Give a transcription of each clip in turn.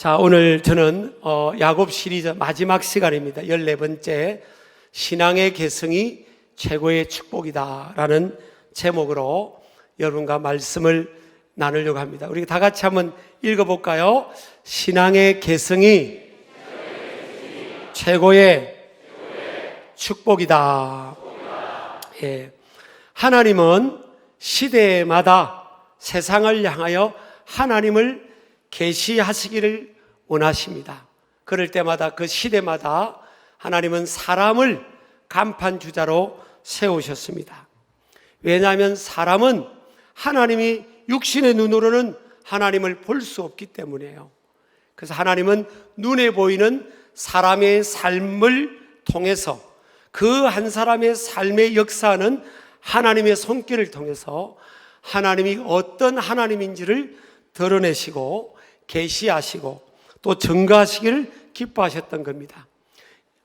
자, 오늘 저는 야곱 시리즈 마지막 시간입니다. 14번째 신앙의 계승이 최고의 축복이다 라는 제목으로 여러분과 말씀을 나누려고 합니다. 우리 다 같이 한번 읽어볼까요? 신앙의 계승이 최고의 축복이다. 예. 하나님은 시대마다 세상을 향하여 하나님을 계시하시기를 원하십니다. 그럴 때마다 그 시대마다 하나님은 사람을 간판주자로 세우셨습니다. 왜냐하면 사람은 하나님이 육신의 눈으로는 하나님을 볼 수 없기 때문이에요. 그래서 하나님은 눈에 보이는 사람의 삶을 통해서 그 한 사람의 삶의 역사는 하나님의 손길을 통해서 하나님이 어떤 하나님인지를 드러내시고 계시하시고 또 증거하시기를 기뻐하셨던 겁니다.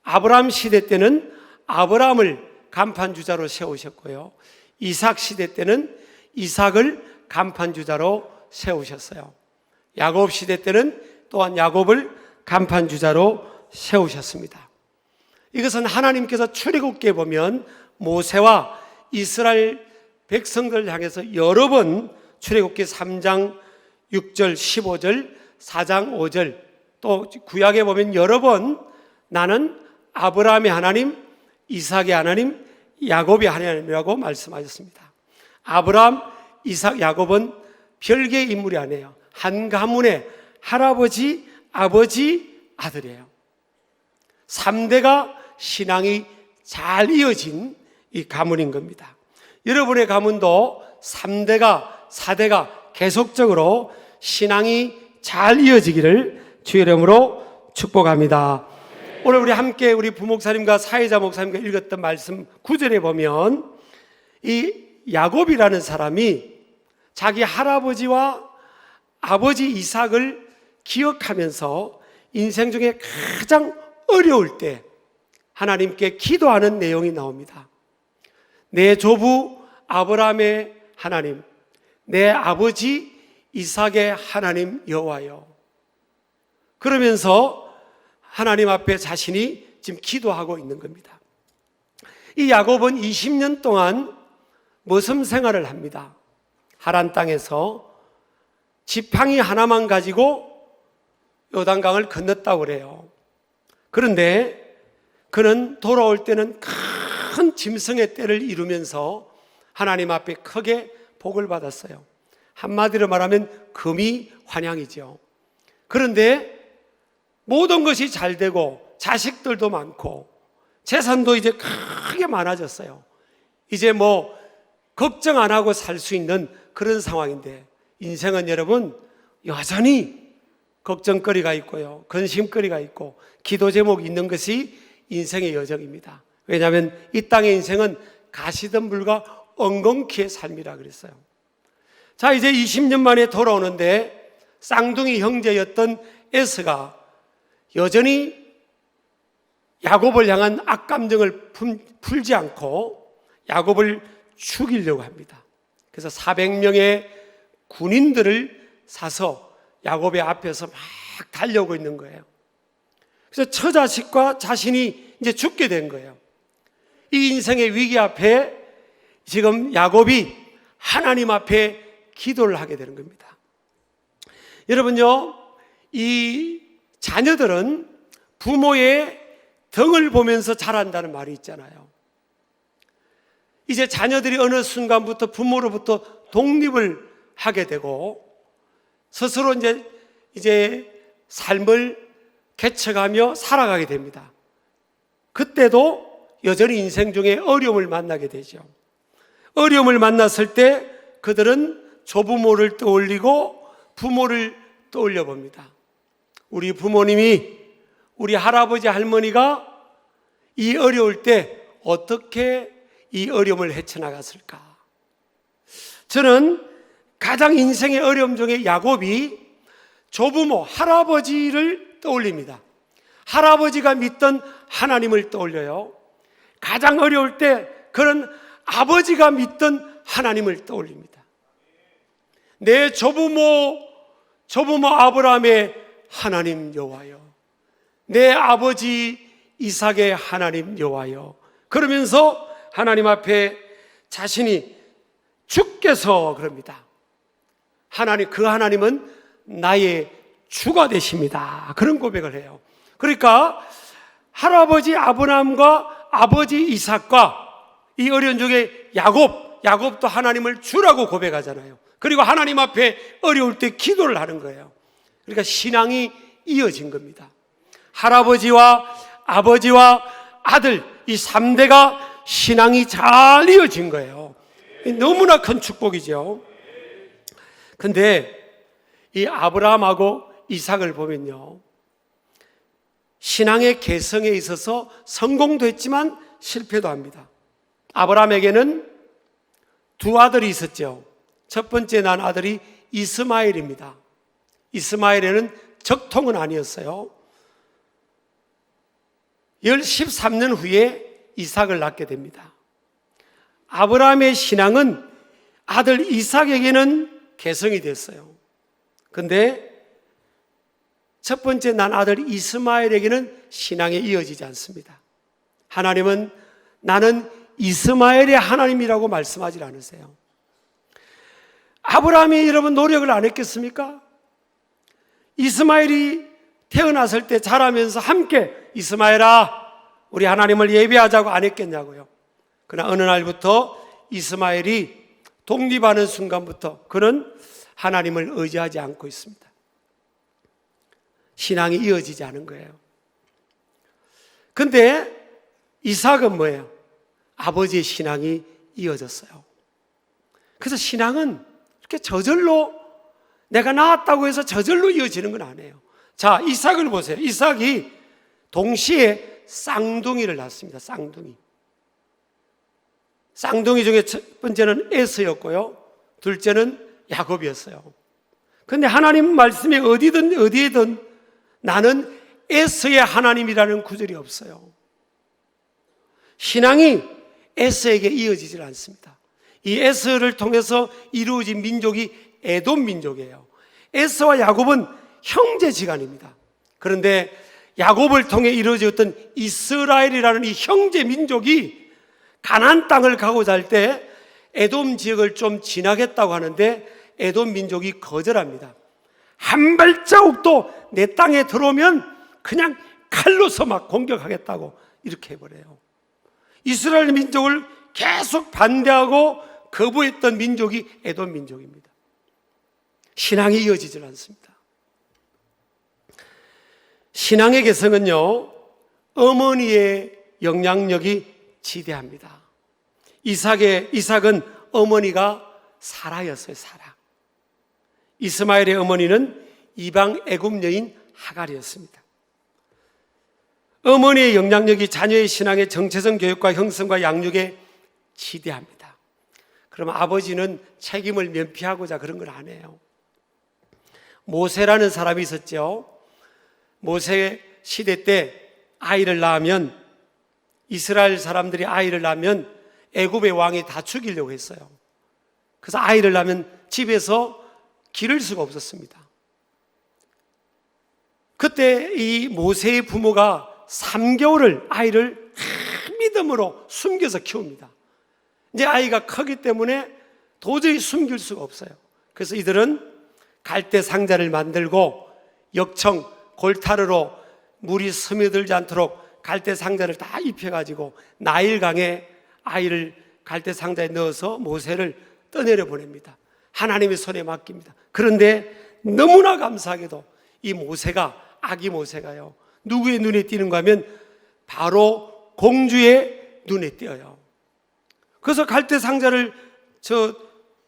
아브라함 시대 때는 아브라함을 간판주자로 세우셨고요, 이삭 시대 때는 이삭을 간판주자로 세우셨어요. 야곱 시대 때는 또한 야곱을 간판주자로 세우셨습니다. 이것은 하나님께서 출애굽기에 보면 모세와 이스라엘 백성들을 향해서 여러 번 출애굽기 3장 6절, 15절, 4장 5절, 또 구약에 보면 여러 번 나는 아브라함의 하나님, 이삭의 하나님, 야곱의 하나님이라고 말씀하셨습니다. 아브라함, 이삭, 야곱은 별개의 인물이 아니에요. 한 가문의 할아버지, 아버지, 아들이에요. 3대가 신앙이 잘 이어진 이 가문인 겁니다. 여러분의 가문도 3대가, 4대가 계속적으로 신앙이 잘 이어지기를 주의 이름으로 축복합니다. 오늘 우리 함께 우리 부목사님과 사회자 목사님과 읽었던 말씀 9절에 보면 이 야곱이라는 사람이 자기 할아버지와 아버지 이삭을 기억하면서 인생 중에 가장 어려울 때 하나님께 기도하는 내용이 나옵니다. 내 조부 아브라함의 하나님, 내 아버지 이삭의 하나님 여호와여. 그러면서 하나님 앞에 자신이 지금 기도하고 있는 겁니다. 이 야곱은 20년 동안 머슴 생활을 합니다. 하란 땅에서 지팡이 하나만 가지고 요단강을 건넜다고 그래요. 그런데 그는 돌아올 때는 큰 짐승의 떼를 이루면서 하나님 앞에 크게 복을 받았어요. 한마디로 말하면 금이 환향이죠. 그런데 모든 것이 잘 되고 자식들도 많고 재산도 이제 크게 많아졌어요. 이제 뭐 걱정 안 하고 살 수 있는 그런 상황인데 인생은 여러분 여전히 걱정거리가 있고요, 근심거리가 있고 기도 제목이 있는 것이 인생의 여정입니다. 왜냐하면 이 땅의 인생은 가시덤불과 엉겅퀴의 삶이라 그랬어요. 자, 이제 20년 만에 돌아오는데 쌍둥이 형제였던 에서가 여전히 야곱을 향한 악감정을 풀지 않고 야곱을 죽이려고 합니다. 그래서 400명의 군인들을 사서 야곱의 앞에서 막 달려오고 있는 거예요. 그래서 처자식과 자신이 이제 죽게 된 거예요. 이 인생의 위기 앞에 지금 야곱이 하나님 앞에 기도를 하게 되는 겁니다. 여러분요, 이 자녀들은 부모의 덩을 보면서 자란다는 말이 있잖아요. 이제 자녀들이 어느 순간부터 부모로부터 독립을 하게 되고 스스로 이제 삶을 개척하며 살아가게 됩니다. 그때도 여전히 인생 중에 어려움을 만나게 되죠. 어려움을 만났을 때 그들은 조부모를 떠올리고 부모를 떠올려 봅니다. 우리 부모님이, 우리 할아버지 할머니가 이 어려울 때 어떻게 이 어려움을 헤쳐나갔을까? 저는 가장 인생의 어려움 중에 야곱이 조부모, 할아버지를 떠올립니다. 할아버지가 믿던 하나님을 떠올려요. 가장 어려울 때 그런 아버지가 믿던 하나님을 떠올립니다. 내 조부모 아브라함의 하나님 여호와여, 내 아버지 이삭의 하나님 여호와여, 그러면서 하나님 앞에 자신이 주께서 그럽니다. 하나님, 그 하나님은 나의 주가 되십니다. 그런 고백을 해요. 그러니까 할아버지 아브라함과 아버지 이삭과 이 어려운 중에 야곱도 하나님을 주라고 고백하잖아요. 그리고 하나님 앞에 어려울 때 기도를 하는 거예요. 그러니까 신앙이 이어진 겁니다. 할아버지와 아버지와 아들, 이 3대가 신앙이 잘 이어진 거예요. 너무나 큰 축복이죠. 근데 이 아브라함하고 이삭을 보면요, 신앙의 개성에 있어서 성공도 했지만 실패도 합니다. 아브라함에게는 두 아들이 있었죠. 첫 번째 난 아들이 이스마엘입니다. 이스마엘에는 적통은 아니었어요. 13년 후에 이삭을 낳게 됩니다. 아브라함의 신앙은 아들 이삭에게는 개성이 됐어요. 근데 첫 번째 난 아들 이스마엘에게는 신앙이 이어지지 않습니다. 하나님은 나는 이스마엘의 하나님이라고 말씀하지 않으세요. 아브라함이 여러분 노력을 안 했겠습니까? 이스마엘이 태어났을 때 자라면서 함께 이스마엘아 우리 하나님을 예배하자고 안 했겠냐고요. 그러나 어느 날부터 이스마엘이 독립하는 순간부터 그는 하나님을 의지하지 않고 있습니다. 신앙이 이어지지 않은 거예요. 근데 이삭은 뭐예요? 아버지의 신앙이 이어졌어요. 그래서 신앙은 이렇게 저절로 내가 낳았다고 해서 저절로 이어지는 건 아니에요. 자, 이삭을 보세요. 이삭이 동시에 쌍둥이를 낳습니다. 쌍둥이 중에 첫 번째는 에서였고요, 둘째는 야곱이었어요. 근데 하나님 말씀에 어디에든 나는 에서의 하나님이라는 구절이 없어요. 신앙이 에서에게 이어지질 않습니다. 이 에서를 통해서 이루어진 민족이 에돔 민족이에요. 에서와 야곱은 형제지간입니다. 그런데 야곱을 통해 이루어졌던 이스라엘이라는 이 형제 민족이 가나안 땅을 가고자 할 때 에돔 지역을 좀 지나겠다고 하는데 에돔 민족이 거절합니다. 한 발자국도 내 땅에 들어오면 그냥 칼로서 막 공격하겠다고 이렇게 해버려요. 이스라엘 민족을 계속 반대하고 거부했던 민족이 에돔 민족입니다. 신앙이 이어지질 않습니다. 신앙의 개성은요, 어머니의 영향력이 지대합니다. 이삭은 어머니가 사라였어요. 사라. 이스마엘의 어머니는 이방 애굽 여인 하갈이었습니다. 어머니의 영향력이 자녀의 신앙의 정체성 교육과 형성과 양육에 지대합니다. 그럼 아버지는 책임을 면피하고자 그런 걸 안 해요. 모세라는 사람이 있었죠. 모세 시대 때 아이를 낳으면, 이스라엘 사람들이 아이를 낳으면 애굽의 왕이 다 죽이려고 했어요. 그래서 아이를 낳으면 집에서 기를 수가 없었습니다. 그때 이 모세의 부모가 3개월을 아이를 믿음으로 숨겨서 키웁니다. 이제 아이가 크기 때문에 도저히 숨길 수가 없어요. 그래서 이들은 갈대 상자를 만들고 역청, 골타르로 물이 스며들지 않도록 갈대 상자를 다 입혀가지고 나일강에 아이를 갈대 상자에 넣어서 모세를 떠내려 보냅니다. 하나님의 손에 맡깁니다. 그런데 너무나 감사하게도 이 모세가, 아기 모세가요, 누구의 눈에 띄는가 하면 바로 공주의 눈에 띄어요. 그래서 갈대 상자를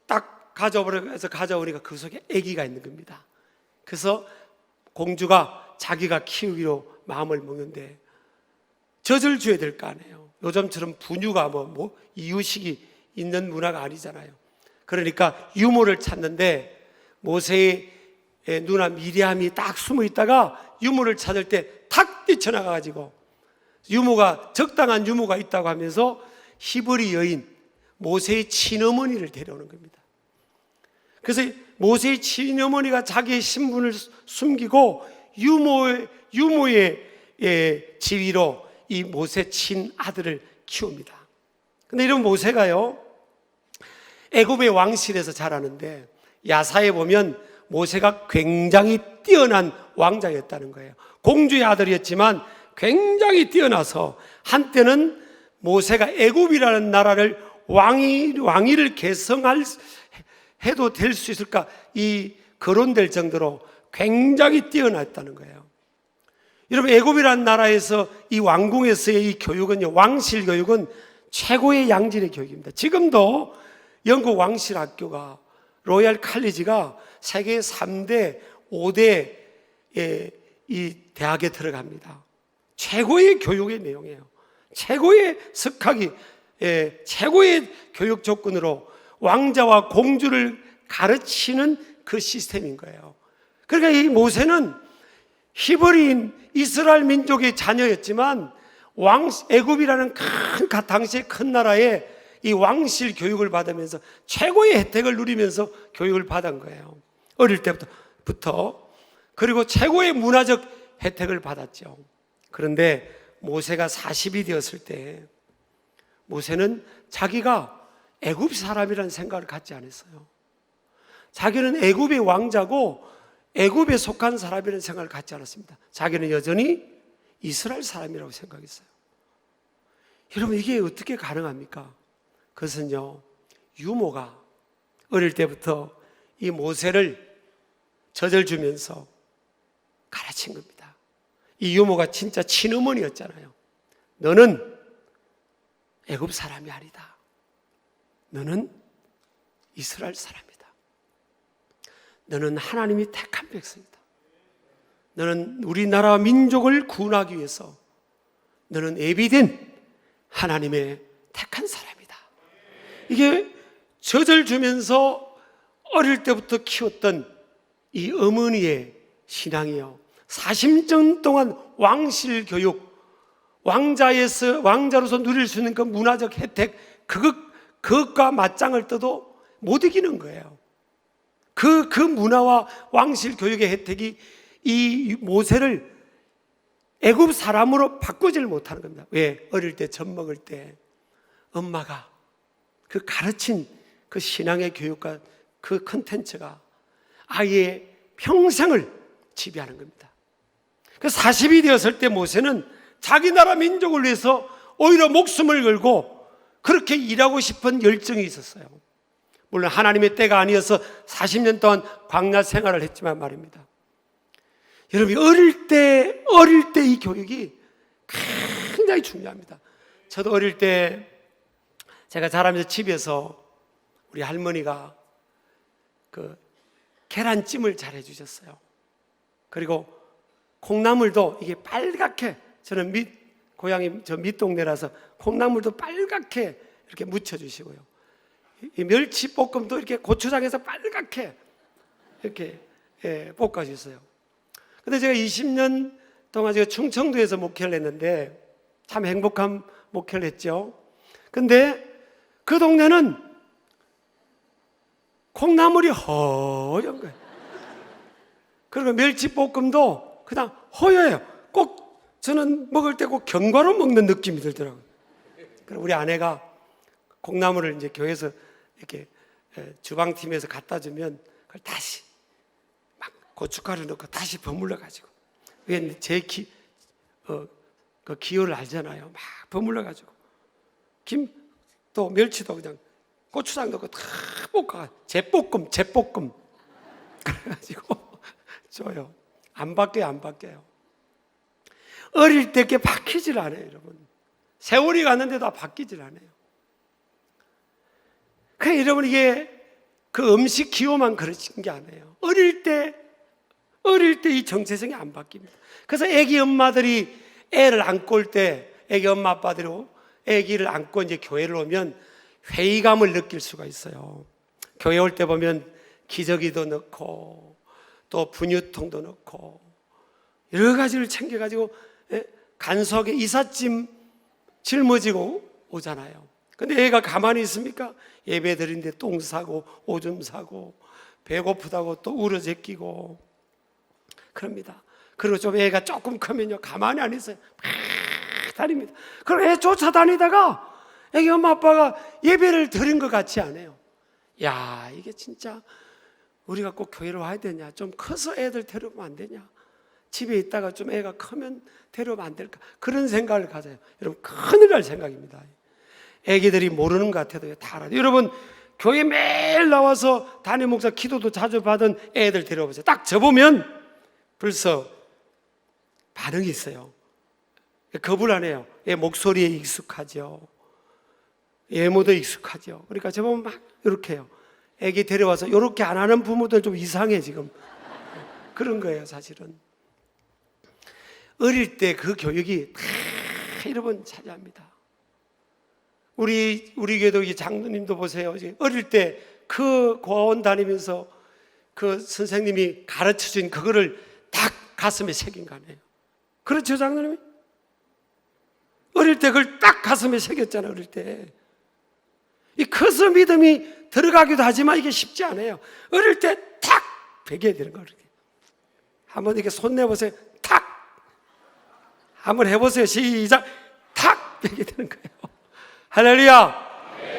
딱 가져오니까 그 속에 아기가 있는 겁니다. 그래서 공주가 자기가 키우기로 마음을 먹는데 젖을 줘야 될 거 아니에요. 요즘처럼 분유가 이유식이 있는 문화가 아니잖아요. 그러니까 유모를 찾는데 모세의 누나 미리암이 딱 숨어 있다가 유모를 찾을 때 탁 뛰쳐나가가지고 적당한 유모가 있다고 하면서 히브리 여인 모세의 친어머니를 데려오는 겁니다. 그래서 모세의 친어머니가 자기의 신분을 숨기고 유모의 지위로 이 모세 친아들을 키웁니다. 근데 이런 모세가요, 애굽의 왕실에서 자라는데 야사에 보면 모세가 굉장히 뛰어난 왕자였다는 거예요. 공주의 아들이었지만 굉장히 뛰어나서 한때는 모세가 애굽이라는 나라를 왕위를 해도 될 수 있을까 이 거론될 정도로 굉장히 뛰어났다는 거예요. 여러분, 애굽이라는 나라에서 이 왕궁에서의 이 교육은요, 왕실 교육은 최고의 양질의 교육입니다. 지금도 영국 왕실 학교가 로얄 칼리지가 세계 3대, 5대 이 대학에 들어갑니다. 최고의 교육의 내용이에요. 최고의 석학이, 최고의 교육 조건으로 왕자와 공주를 가르치는 그 시스템인 거예요. 그러니까 이 모세는 히브리인 이스라엘 민족의 자녀였지만 애굽이라는 당시의 큰 나라에 이 왕실 교육을 받으면서 최고의 혜택을 누리면서 교육을 받은 거예요. 어릴 때부터. 그리고 최고의 문화적 혜택을 받았죠. 그런데 모세가 40이 되었을 때 모세는 자기가 애굽 사람이라는 생각을 갖지 않았어요. 자기는 애굽의 왕자고 애굽에 속한 사람이라는 생각을 갖지 않았습니다. 자기는 여전히 이스라엘 사람이라고 생각했어요. 여러분, 이게 어떻게 가능합니까? 그것은요, 유모가 어릴 때부터 이 모세를 젖을 주면서 가르친 겁니다. 이 유모가 진짜 친어머니였잖아요. 너는 애굽 사람이 아니다. 너는 이스라엘 사람이다. 너는 하나님이 택한 백성이다. 너는 우리나라 민족을 구원하기 위해서 너는 예비된 하나님의 택한 사람이다. 이게 젖을 주면서 어릴 때부터 키웠던 이 어머니의 신앙이요, 40년 동안 왕실 교육, 왕자로서 누릴 수 있는 그 문화적 혜택, 그것과 맞짱을 떠도 못 이기는 거예요. 그 문화와 왕실 교육의 혜택이 이 모세를 애굽 사람으로 바꾸질 못하는 겁니다. 왜? 어릴 때 젖 먹을 때 엄마가 그 가르친 그 신앙의 교육과 그 컨텐츠가 아이의 평생을 지배하는 겁니다. 그 40이 되었을 때 모세는 자기 나라 민족을 위해서 오히려 목숨을 걸고 그렇게 일하고 싶은 열정이 있었어요. 물론 하나님의 때가 아니어서 40년 동안 광야 생활을 했지만 말입니다. 여러분, 어릴 때 이 교육이 굉장히 중요합니다. 저도 어릴 때 제가 자라면서 집에서 우리 할머니가 그 계란찜을 잘 해주셨어요. 그리고 콩나물도 이게 빨갛게, 저는 고향이 저 밑동네라서 콩나물도 빨갛게 이렇게 묻혀주시고요. 이 멸치볶음도 이렇게 고추장에서 빨갛게 이렇게 볶아주셨어요. 근데 제가 20년 동안 제가 충청도에서 목회를 했는데 참 행복한 목회를 했죠. 근데 그 동네는 콩나물이 허연 거예요. 그리고 멸치볶음도 그냥 허여요. 꼭 저는 먹을 때 꼭 견과류 먹는 느낌이 들더라고요. 그리고 우리 아내가 콩나물을 이제 교회에서 이렇게 주방팀에서 갖다 주면 그걸 다시 막 고춧가루 넣고 다시 버물러 가지고, 왜 제 그 기호를 알잖아요. 막 버물러 가지고 김도 멸치도 그냥 고추장 넣고 다 볶아, 제볶음 그래가지고 줘요. 안 바뀌어요. 어릴 때 게 바뀌질 않아요, 여러분. 세월이 갔는데도 바뀌질 않아요. 그러니까 여러분, 이게 그 음식 기호만 그러신 게 아니에요. 어릴 때 이 정체성이 안 바뀝니다. 그래서 애기 엄마들이 애를 안고 올 때, 애기 엄마 아빠들이 애기를 안고 이제 교회를 오면 회의감을 느낄 수가 있어요. 교회 올 때 보면 기저귀도 넣고 또 분유통도 넣고 여러 가지를 챙겨가지고 간소하게 이삿짐 짊어지고 오잖아요. 근데 애가 가만히 있습니까? 예배 드리는데 똥 싸고 오줌 싸고 배고프다고 또 울어제끼고 그럽니다. 그리고 좀 애가 조금 크면요, 가만히 안 있어요. 막 다닙니다. 그럼 애 쫓아다니다가 애기 엄마 아빠가 예배를 드린 것 같지 않아요. 야, 이게 진짜 우리가 꼭 교회로 와야 되냐? 좀 커서 애들 데려오면 안 되냐? 집에 있다가 좀 애가 크면 데려오면 안 될까? 그런 생각을 가져요. 여러분, 큰일 날 생각입니다. 애기들이 모르는 것 같아도 다 알아요. 여러분, 교회 매일 나와서 담임 목사 기도도 자주 받은 애들 데려오세요. 딱 접으면 벌써 반응이 있어요. 겁을 안 해요. 얘 목소리에 익숙하죠. 예모도 익숙하죠. 그러니까 저보면 막 이렇게 해요. 애기 데려와서 이렇게 안 하는 부모들 좀 이상해 지금. 그런 거예요 사실은. 어릴 때 그 교육이 다 여러분 차지합니다. 우리 교회도 이 장로님도 보세요. 어릴 때 그 고아원 다니면서 그 선생님이 가르쳐준 그거를 딱 가슴에 새긴 거 아니에요. 그렇죠 장로님이? 어릴 때 그걸 딱 가슴에 새겼잖아요. 어릴 때. 이 커서 믿음이 들어가기도 하지만 이게 쉽지 않아요. 어릴 때 탁 베겨야 되는 거예요. 한번 이렇게 손 내보세요. 탁! 한번 해보세요. 시작! 탁! 베겨야 되는 거예요. 할렐루야!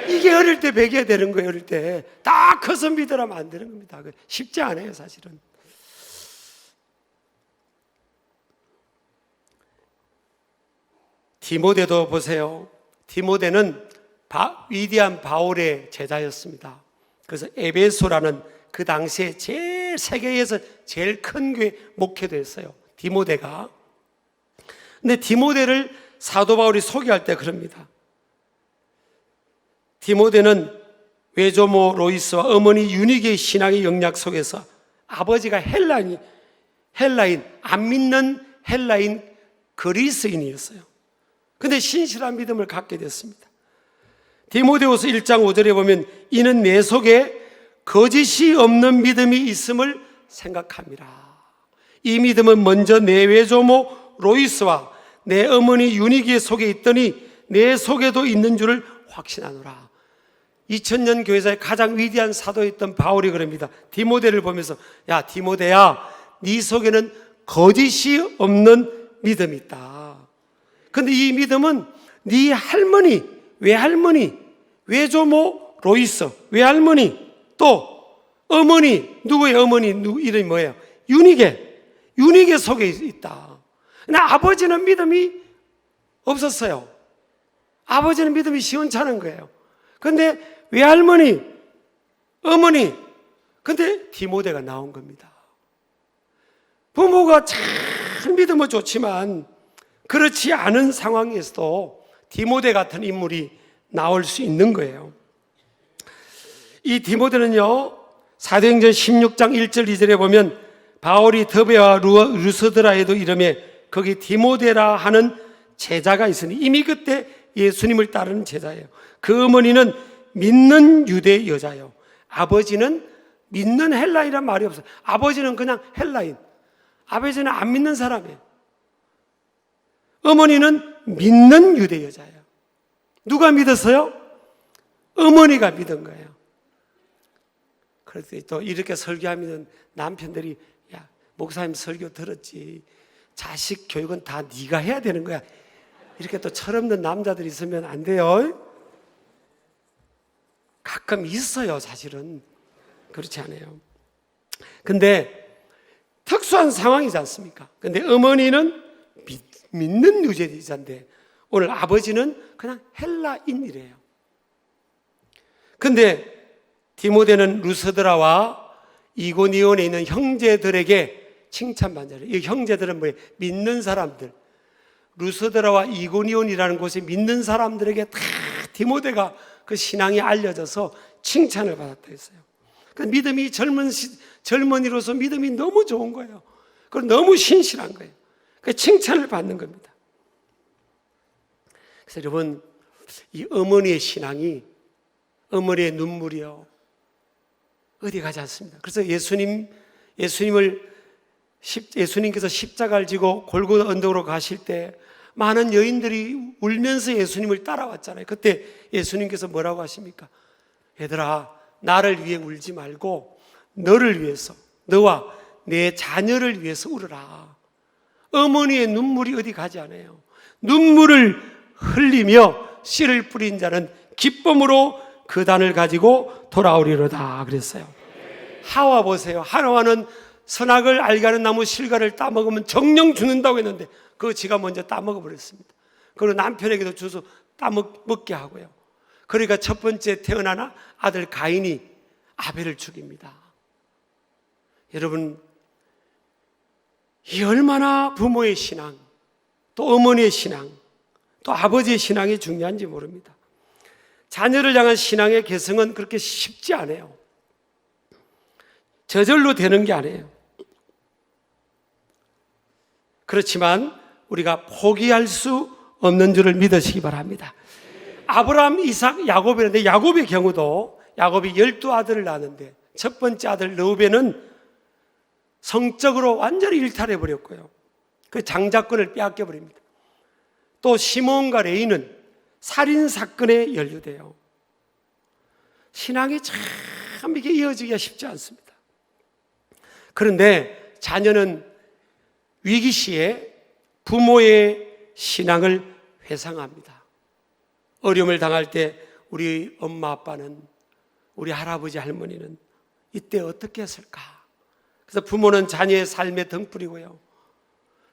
이게 어릴 때 베겨야 되는 거예요. 어릴 때. 딱 커서 믿으라면 안 되는 겁니다. 쉽지 않아요 사실은. 디모데도 보세요. 디모데는 위대한 바울의 제자였습니다. 그래서 에베소라는 그 당시에 세계에서 제일 큰 교회 목회도 했어요. 디모데가. 근데 디모데를 사도 바울이 소개할 때 그럽니다. 디모데는 외조모 로이스와 어머니 유니게의 신앙의 영향 속에서 아버지가 헬라인, 안 믿는 헬라인 그리스인이었어요. 근데 신실한 믿음을 갖게 됐습니다. 디모데후서 1장 5절에 보면 이는 내 속에 거짓이 없는 믿음이 있음을 생각합니다. 이 믿음은 먼저 내 외조모 로이스와 내 어머니 유니기의 속에 있더니 내 속에도 있는 줄을 확신하노라. 2000년 교회사의 가장 위대한 사도였던 바울이 그럽니다. 디모데를 보면서 야 디모데야 네 속에는 거짓이 없는 믿음이 있다. 근데 이 믿음은 네 할머니, 외할머니, 외조모 로이스, 외할머니 또 어머니, 누구의 어머니 이름이 뭐예요? 유니게 속에 있다. 근데 아버지는 믿음이 없었어요. 아버지는 믿음이 시원찮은 거예요. 근데 외할머니, 어머니, 근데 디모데가 나온 겁니다. 부모가 참 믿음은 좋지만 그렇지 않은 상황에서도 디모데 같은 인물이 나올 수 있는 거예요. 이 디모데는요, 사도행전 16장 1절 2절에 보면 바울이 더베와 루스드라에도 이름에 거기 디모데라 하는 제자가 있으니 이미 그때 예수님을 따르는 제자예요. 그 어머니는 믿는 유대 여자예요. 아버지는 믿는 헬라인이란 말이 없어요. 아버지는 그냥 헬라인. 아버지는 안 믿는 사람이에요. 어머니는 믿는 유대 여자예요. 누가 믿었어요? 어머니가 믿은 거예요. 그래서 또 이렇게 설교하면 남편들이 야 목사님 설교 들었지. 자식 교육은 다 네가 해야 되는 거야. 이렇게 또 철없는 남자들이 있으면 안 돼요. 가끔 있어요 사실은. 그렇지 않아요. 근데 특수한 상황이지 않습니까? 근데 어머니는 믿는 유대자인데 오늘 아버지는 그냥 헬라인이래요. 근데 디모데는 루스드라와 이고니온에 있는 형제들에게 칭찬받잖아요. 이 형제들은 뭐예요? 믿는 사람들. 루스드라와 이고니온이라는 곳에 믿는 사람들에게 다 디모데가 그 신앙이 알려져서 칭찬을 받았다 했어요. 그 믿음이 젊은이로서 믿음이 너무 좋은 거예요. 그리고 너무 신실한 거예요. 그 칭찬을 받는 겁니다. 그래서 여러분, 이 어머니의 신앙이 어머니의 눈물이요 어디 가지 않습니다. 그래서 예수님께서 십자가를 지고 골고다 언덕으로 가실 때 많은 여인들이 울면서 예수님을 따라왔잖아요. 그때 예수님께서 뭐라고 하십니까? 얘들아, 나를 위해 울지 말고 너를 위해서, 너와 내 자녀를 위해서 울어라. 어머니의 눈물이 어디 가지 않아요. 눈물을 흘리며 씨를 뿌린 자는 기쁨으로 그 단을 가지고 돌아오리로다 그랬어요. 하와 보세요. 하와는 선악을 알게 하는 나무 실과를 따먹으면 정령 죽는다고 했는데 그거 지가 먼저 따먹어 버렸습니다. 그리고 남편에게도 주서 따먹게 하고요. 그러니까 첫 번째 태어난 아들 가인이 아벨을 죽입니다. 여러분, 이 얼마나 부모의 신앙, 또 어머니의 신앙, 또 아버지의 신앙이 중요한지 모릅니다. 자녀를 향한 신앙의 개성은 그렇게 쉽지 않아요. 저절로 되는 게 아니에요. 그렇지만 우리가 포기할 수 없는 줄을 믿으시기 바랍니다. 아브라함, 이삭, 야곱이었는데 야곱의 경우도 야곱이 12아들을 낳았는데 첫 번째 아들 르우벤은 성적으로 완전히 일탈해 버렸고요. 그 장자권을 빼앗겨 버립니다. 또 시몬과 레이는 살인 사건에 연루돼요. 신앙이 참 이게 이어지기가 쉽지 않습니다. 그런데 자녀는 위기 시에 부모의 신앙을 회상합니다. 어려움을 당할 때 우리 엄마 아빠는, 우리 할아버지 할머니는 이때 어떻게 했을까? 그래서 부모는 자녀의 삶에 등불이고요,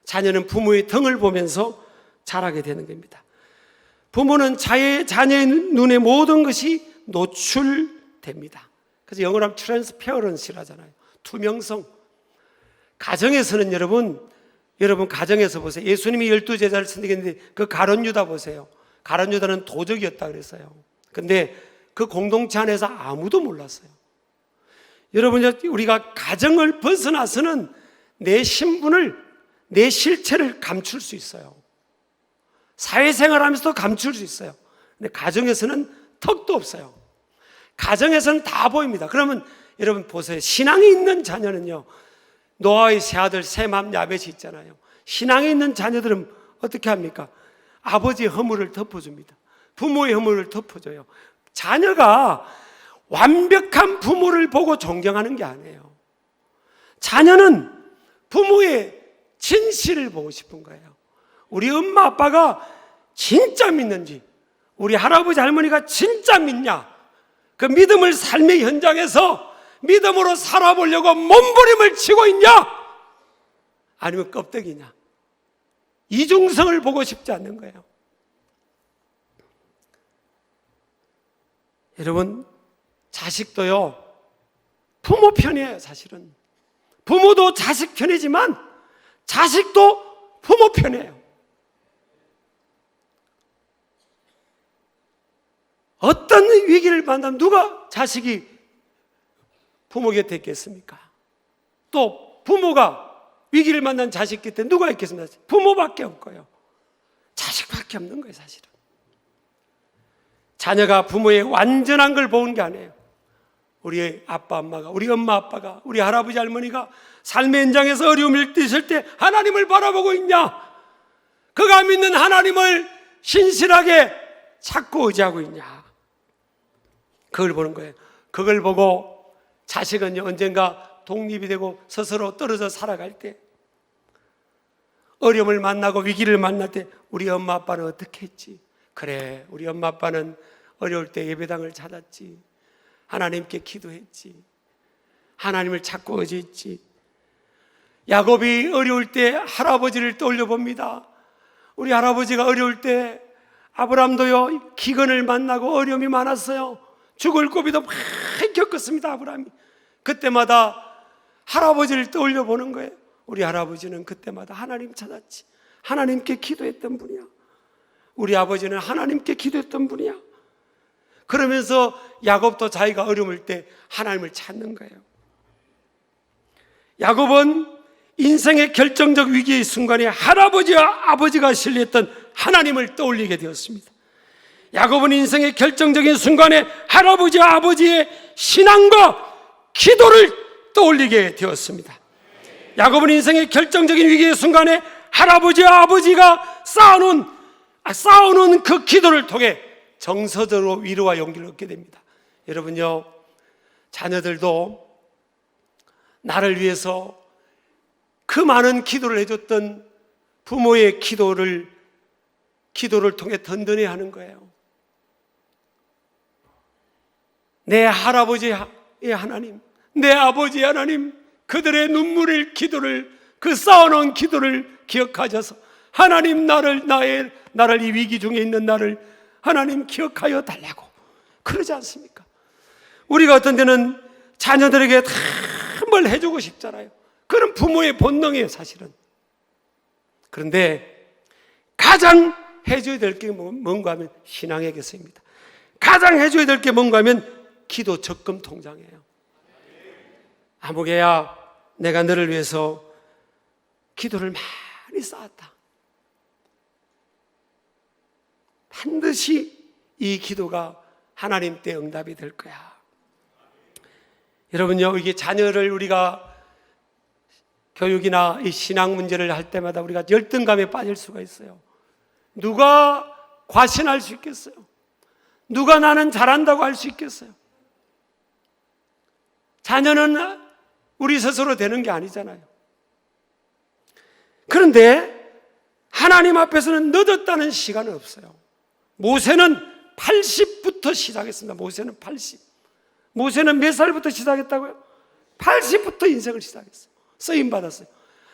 자녀는 부모의 등을 보면서 자라게 되는 겁니다. 부모는 자녀의 눈에 모든 것이 노출됩니다. 그래서 영어로 하면 트랜스페어런시라 하잖아요. 투명성. 가정에서는 여러분 가정에서 보세요. 예수님이 12제자를 선택했는데 그 가룟 유다 보세요. 가룟 유다는 도적이었다 그랬어요. 근데 그 공동체 안에서 아무도 몰랐어요. 여러분, 우리가 가정을 벗어나서는 내 신분을, 내 실체를 감출 수 있어요. 사회생활 하면서도 감출 수 있어요. 근데 가정에서는 턱도 없어요. 가정에서는 다 보입니다. 그러면 여러분 보세요. 신앙이 있는 자녀는요, 노아의 세 아들 셈함 야벳이 있잖아요. 신앙이 있는 자녀들은 어떻게 합니까? 아버지의 허물을 덮어줍니다. 부모의 허물을 덮어줘요. 자녀가 완벽한 부모를 보고 존경하는 게 아니에요. 자녀는 부모의 진실을 보고 싶은 거예요. 우리 엄마 아빠가 진짜 믿는지, 우리 할아버지 할머니가 진짜 믿냐, 그 믿음을 삶의 현장에서 믿음으로 살아보려고 몸부림을 치고 있냐, 아니면 껍데기냐. 이중성을 보고 싶지 않는 거예요. 여러분, 자식도요, 부모 편이에요. 사실은 부모도 자식 편이지만 자식도 부모 편이에요. 어떤 위기를 만나면 누가 자식이 부모 곁에 있겠습니까? 또 부모가 위기를 만난 자식 곁에 누가 있겠습니까? 부모밖에 없고요, 자식밖에 없는 거예요. 사실은 자녀가 부모의 완전한 걸 보는 게 아니에요. 우리 아빠 엄마가, 우리 엄마 아빠가, 우리 할아버지 할머니가 삶의 현장에서 어려움을 있을 때 하나님을 바라보고 있냐, 그가 믿는 하나님을 신실하게 찾고 의지하고 있냐, 그걸 보는 거예요. 그걸 보고 자식은 언젠가 독립이 되고 스스로 떨어져 살아갈 때, 어려움을 만나고 위기를 만날 때 우리 엄마 아빠는 어떻게 했지? 그래, 우리 엄마 아빠는 어려울 때 예배당을 찾았지, 하나님께 기도했지, 하나님을 찾고 의지했지. 야곱이 어려울 때 할아버지를 떠올려 봅니다. 우리 할아버지가 어려울 때 아브람도요, 기근을 만나고 어려움이 많았어요. 죽을 고비도 많이 겪었습니다. 아브라함이 그때마다 할아버지를 떠올려 보는 거예요. 우리 할아버지는 그때마다 하나님 찾았지, 하나님께 기도했던 분이야. 우리 아버지는 하나님께 기도했던 분이야. 그러면서 야곱도 자기가 어려울 때 하나님을 찾는 거예요. 야곱은 인생의 결정적 위기의 순간에 할아버지와 아버지가 신뢰했던 하나님을 떠올리게 되었습니다. 야곱은 인생의 결정적인 순간에 할아버지와 아버지의 신앙과 기도를 떠올리게 되었습니다. 야곱은 인생의 결정적인 위기의 순간에 할아버지와 아버지가 쌓아놓은 그 기도를 통해 정서적으로 위로와 용기를 얻게 됩니다. 여러분요, 자녀들도 나를 위해서 그 많은 기도를 해줬던 부모의 기도를 통해 든든히 하는 거예요. 내 할아버지의 하나님, 내 아버지의 하나님, 그들의 눈물의 기도를, 그 쌓아놓은 기도를 기억하셔서 하나님, 나를 이 위기 중에 있는 나를 하나님 기억하여 달라고 그러지 않습니까? 우리가 어떤 때는 자녀들에게 다 뭘 해주고 싶잖아요. 그런 부모의 본능이에요, 사실은. 그런데 가장 해줘야 될 게 뭔가 하면 신앙의 개성입니다. 가장 해줘야 될 게 뭔가 하면 기도 적금 통장이에요. 아무개야, 내가 너를 위해서 기도를 많이 쌓았다. 반드시 이 기도가 하나님 때 응답이 될 거야. 여러분요, 이게 자녀를 우리가 교육이나 이 신앙 문제를 할 때마다 우리가 열등감에 빠질 수가 있어요. 누가 과신할 수 있겠어요? 누가 나는 잘한다고 할 수 있겠어요? 자녀는 우리 스스로 되는 게 아니잖아요. 그런데 하나님 앞에서는 늦었다는 시간은 없어요. 모세는 80부터 시작했습니다. 모세는 80. 모세는 몇 살부터 시작했다고요? 80부터 인생을 시작했어요. 쓰임 받았어요.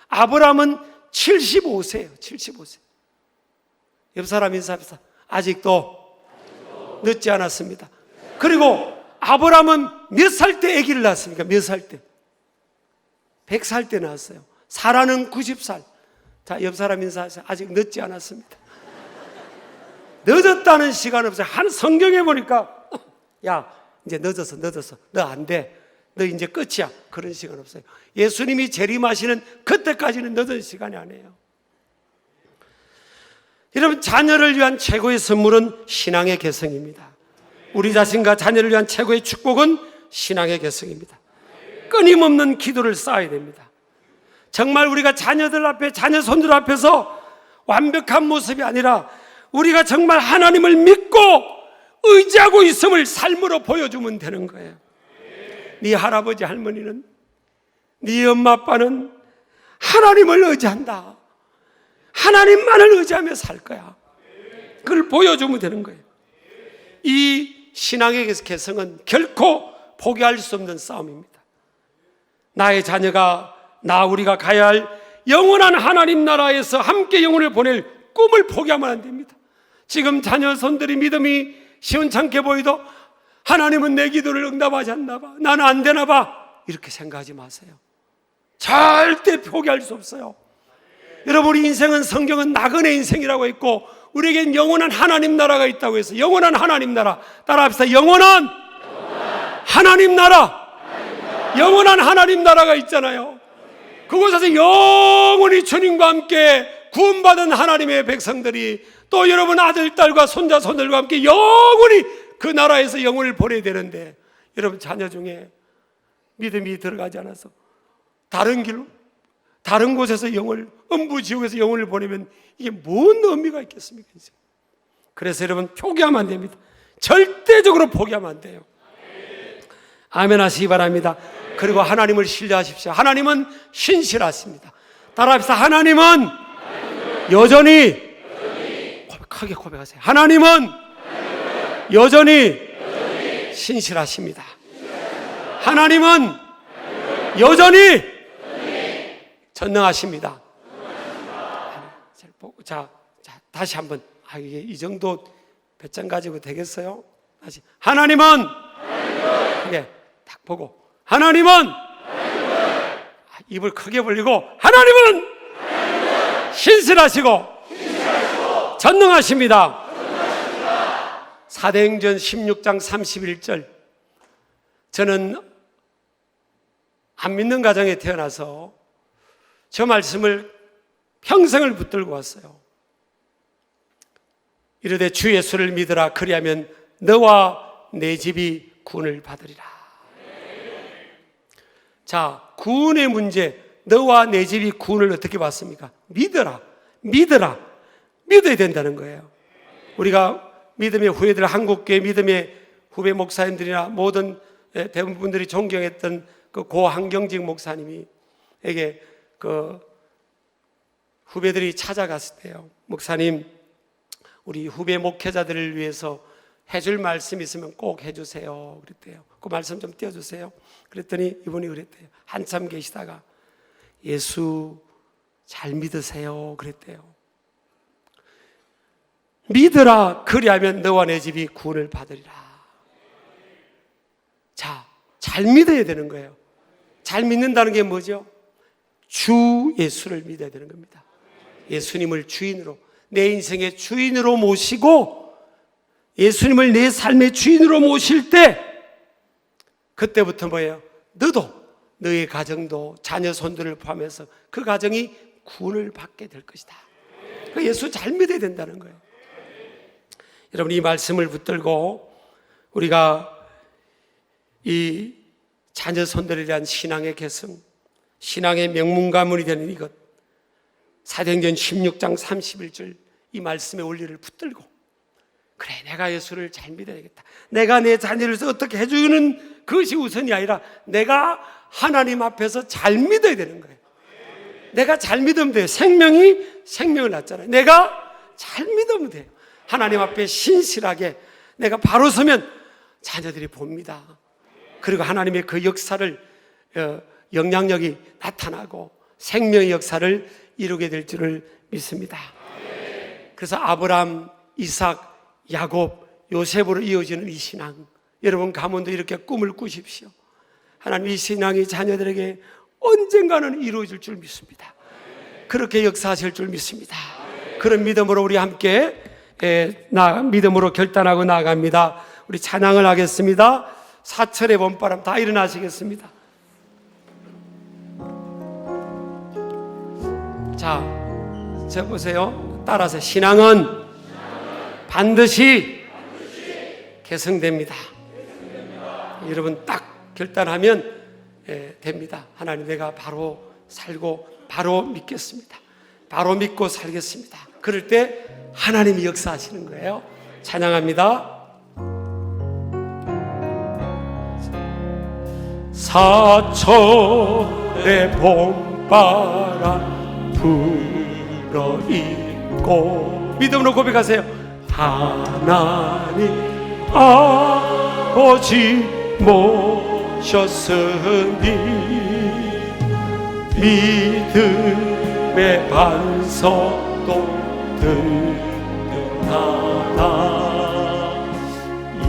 아브라함은 75세예요. 75세. 옆 사람 인사합시다. 아직도 늦지 않았습니다. 그리고 아브라함은 몇 살 때 아기를 낳았습니까? 몇 살 때? 100살 때 낳았어요. 사라는 90살. 자, 옆 사람 인사하세요. 아직 늦지 않았습니다. 늦었다는 시간 없어요. 한 성경에 보니까 야, 이제 늦었어. 너 안 돼. 너 이제 끝이야. 그런 시간 없어요. 예수님이 재림하시는 그때까지는 늦은 시간이 아니에요. 여러분, 자녀를 위한 최고의 선물은 신앙의 개성입니다. 우리 자신과 자녀를 위한 최고의 축복은 신앙의 개성입니다. 끊임없는 기도를 쌓아야 됩니다. 정말 우리가 자녀들 앞에, 자녀 손들 앞에서 완벽한 모습이 아니라 우리가 정말 하나님을 믿고 의지하고 있음을 삶으로 보여주면 되는 거예요. 네 할아버지 할머니는, 네 엄마 아빠는 하나님을 의지한다. 하나님만을 의지하며 살 거야. 그걸 보여주면 되는 거예요. 이 신앙의 개성은 결코 포기할 수 없는 싸움입니다. 나의 자녀가, 우리가 가야 할 영원한 하나님 나라에서 함께 영혼을 보낼 꿈을 포기하면 안 됩니다. 지금 자녀 손들이 믿음이 시원찮게 보이도 하나님은 내 기도를 응답하지 않나 봐, 나는 안 되나 봐, 이렇게 생각하지 마세요. 절대 포기할 수 없어요. 여러분, 우리 인생은, 성경은 나그네 인생이라고 했고 우리에겐 영원한 하나님 나라가 있다고 해서 영원한 하나님 나라, 따라합시다. 영원한 하나님 나라. 영원한 하나님 나라가 있잖아요. 그곳에서 영원히 주님과 함께 구원받은 하나님의 백성들이 또 여러분 아들, 딸과 손자, 손들과 함께 영원히 그 나라에서 영혼을 보내야 되는데, 여러분 자녀 중에 믿음이 들어가지 않아서 다른 길로, 다른 곳에서 영혼을, 음부지옥에서 영혼을 보내면 이게 뭔 의미가 있겠습니까? 그래서 여러분 포기하면 안 됩니다. 절대적으로 포기하면 안 돼요. 아멘 하시기 바랍니다. 그리고 하나님을 신뢰하십시오. 하나님은 신실하십니다. 따라합시다. 하나님은 여전히, 크게 고백하세요. 하나님은 여전히 신실하십니다. 하나님은 여전히 전능하십니다. 자, 다시 한번. 이게 이 정도 배짱 가지고 되겠어요? 다시. 하나님은 크게 딱 보고, 하나님은 입을 크게 벌리고, 하나님은 신실하시고 전능하십니다. 사도행전 16장 31절. 저는 안 믿는 가정에 태어나서 저 말씀을 평생을 붙들고 왔어요. 이르되 주 예수를 믿으라, 그리하면 너와 내 집이 구원을 받으리라. 자, 구원의 문제, 너와 내 집이 구원을 어떻게 받습니까? 믿어야 된다는 거예요. 우리가 믿음의 후예들, 한국교회 믿음의 후배 목사님들이나 모든 대부분 분들이 존경했던 그 고한경직 목사님이 에게 후배들이 찾아갔을 때요, 목사님, 우리 후배 목회자들을 위해서 해줄 말씀 있으면 꼭 해주세요 그랬대요. 그 말씀 좀 띄워주세요. 그랬더니 이분이 그랬대요. 한참 계시다가 예수 잘 믿으세요 그랬대요. 믿으라, 그리하면 너와 내 집이 구원을 받으리라. 자, 잘 믿어야 되는 거예요. 잘 믿는다는 게 뭐죠? 주 예수를 믿어야 되는 겁니다. 예수님을 주인으로, 내 인생의 주인으로 모시고 예수님을 내 삶의 주인으로 모실 때, 그때부터 뭐예요? 너도, 너의 가정도, 자녀 손들을 포함해서 그 가정이 구원을 받게 될 것이다. 그 예수 잘 믿어야 된다는 거예요. 여러분, 이 말씀을 붙들고 우리가 이 자녀 손들에 대한 신앙의 계승, 신앙의 명문가문이 되는 이것, 사도행전 16장 31절 이 말씀의 원리를 붙들고, 그래, 내가 예수를 잘 믿어야겠다, 내가 내 자녀를 어떻게 해주는 그것이 우선이 아니라 내가 하나님 앞에서 잘 믿어야 되는 거예요. 내가 잘 믿으면 돼요. 생명이 생명을 낳잖아요. 내가 잘 믿으면 돼요. 하나님 앞에 신실하게 내가 바로 서면 자녀들이 봅니다. 그리고 하나님의 그 역사를, 영향력이 나타나고 생명의 역사를 이루게 될 줄을 믿습니다. 그래서 아브람, 이삭, 야곱, 요셉으로 이어지는 이 신앙, 여러분 가문도 이렇게 꿈을 꾸십시오. 하나님 이 신앙이 자녀들에게 언젠가는 이루어질 줄 믿습니다. 그렇게 역사하실 줄 믿습니다. 그런 믿음으로 우리 함께 믿음으로 결단하고 나아갑니다. 우리 찬양을 하겠습니다. 사철의 봄바람, 다 일어나시겠습니다. 자, 저 보세요. 따라서 신앙은 반드시 계승됩니다. 여러분 딱 결단하면 됩니다. 하나님, 내가 바로 살고 바로 믿겠습니다. 바로 믿고 살겠습니다. 그럴 때 하나님이 역사하시는 거예요. 찬양합니다. 사철의 봄바람 불어있고, 믿음으로 고백하세요. 하나님 아버지 모셨으니 믿음의 반석도 든든하다.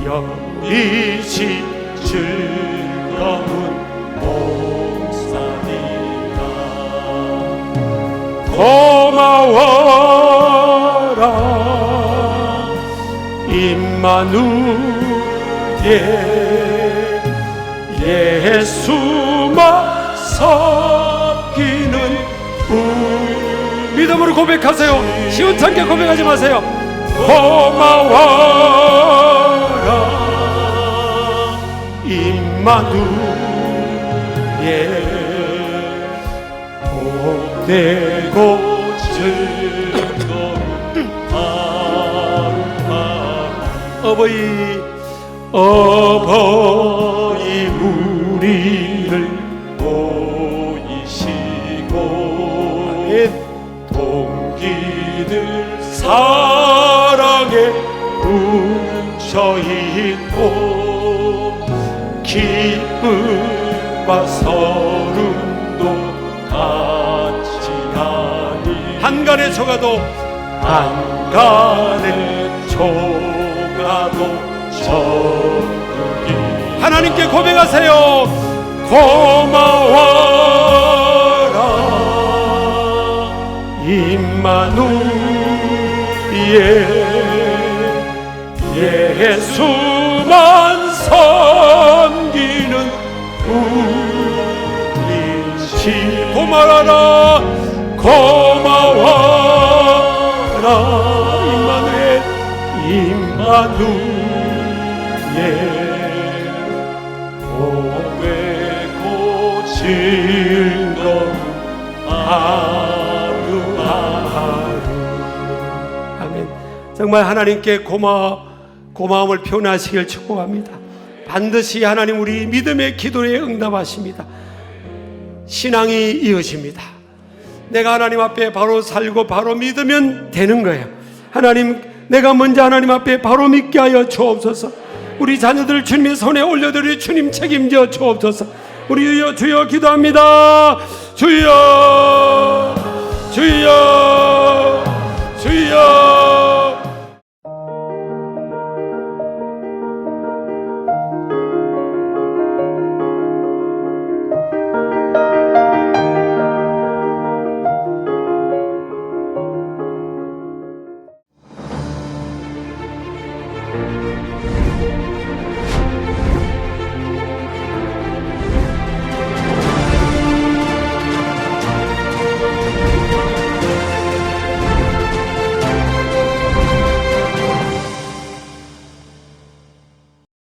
영이지 즐거운 목사니라. 고마워라 임마누엘, 예수만 섬기는 믿음으로 고백하세요. 시원찮게 고백하지 마세요. 고마워라 임마누엘, 복되고 즐거운 어버이 우리를 보이시고 동기들 사랑에 뭉쳐있고 기쁨과 서름도 같이 하니 한간의 초가도 천국이. 하나님께 고백하세요. 고마워라 임마누엘, 예수만 섬기는 우리 집. 고마워라 고마워라 임마누엘, 고백고 즐거운 하루하루. 아멘. 정말 하나님께 고마움을 표현하시길 축복합니다. 반드시 하나님 우리 믿음의 기도에 응답하십니다. 신앙이 이어집니다. 내가 하나님 앞에 바로 살고 바로 믿으면 되는 거예요. 하나님, 내가 먼저 하나님 앞에 바로 믿게 하여 주옵소서. 우리 자녀들 주님의 손에 올려드리 주님 책임져 주옵소서. 우리 주여 기도합니다. 주여, 주여.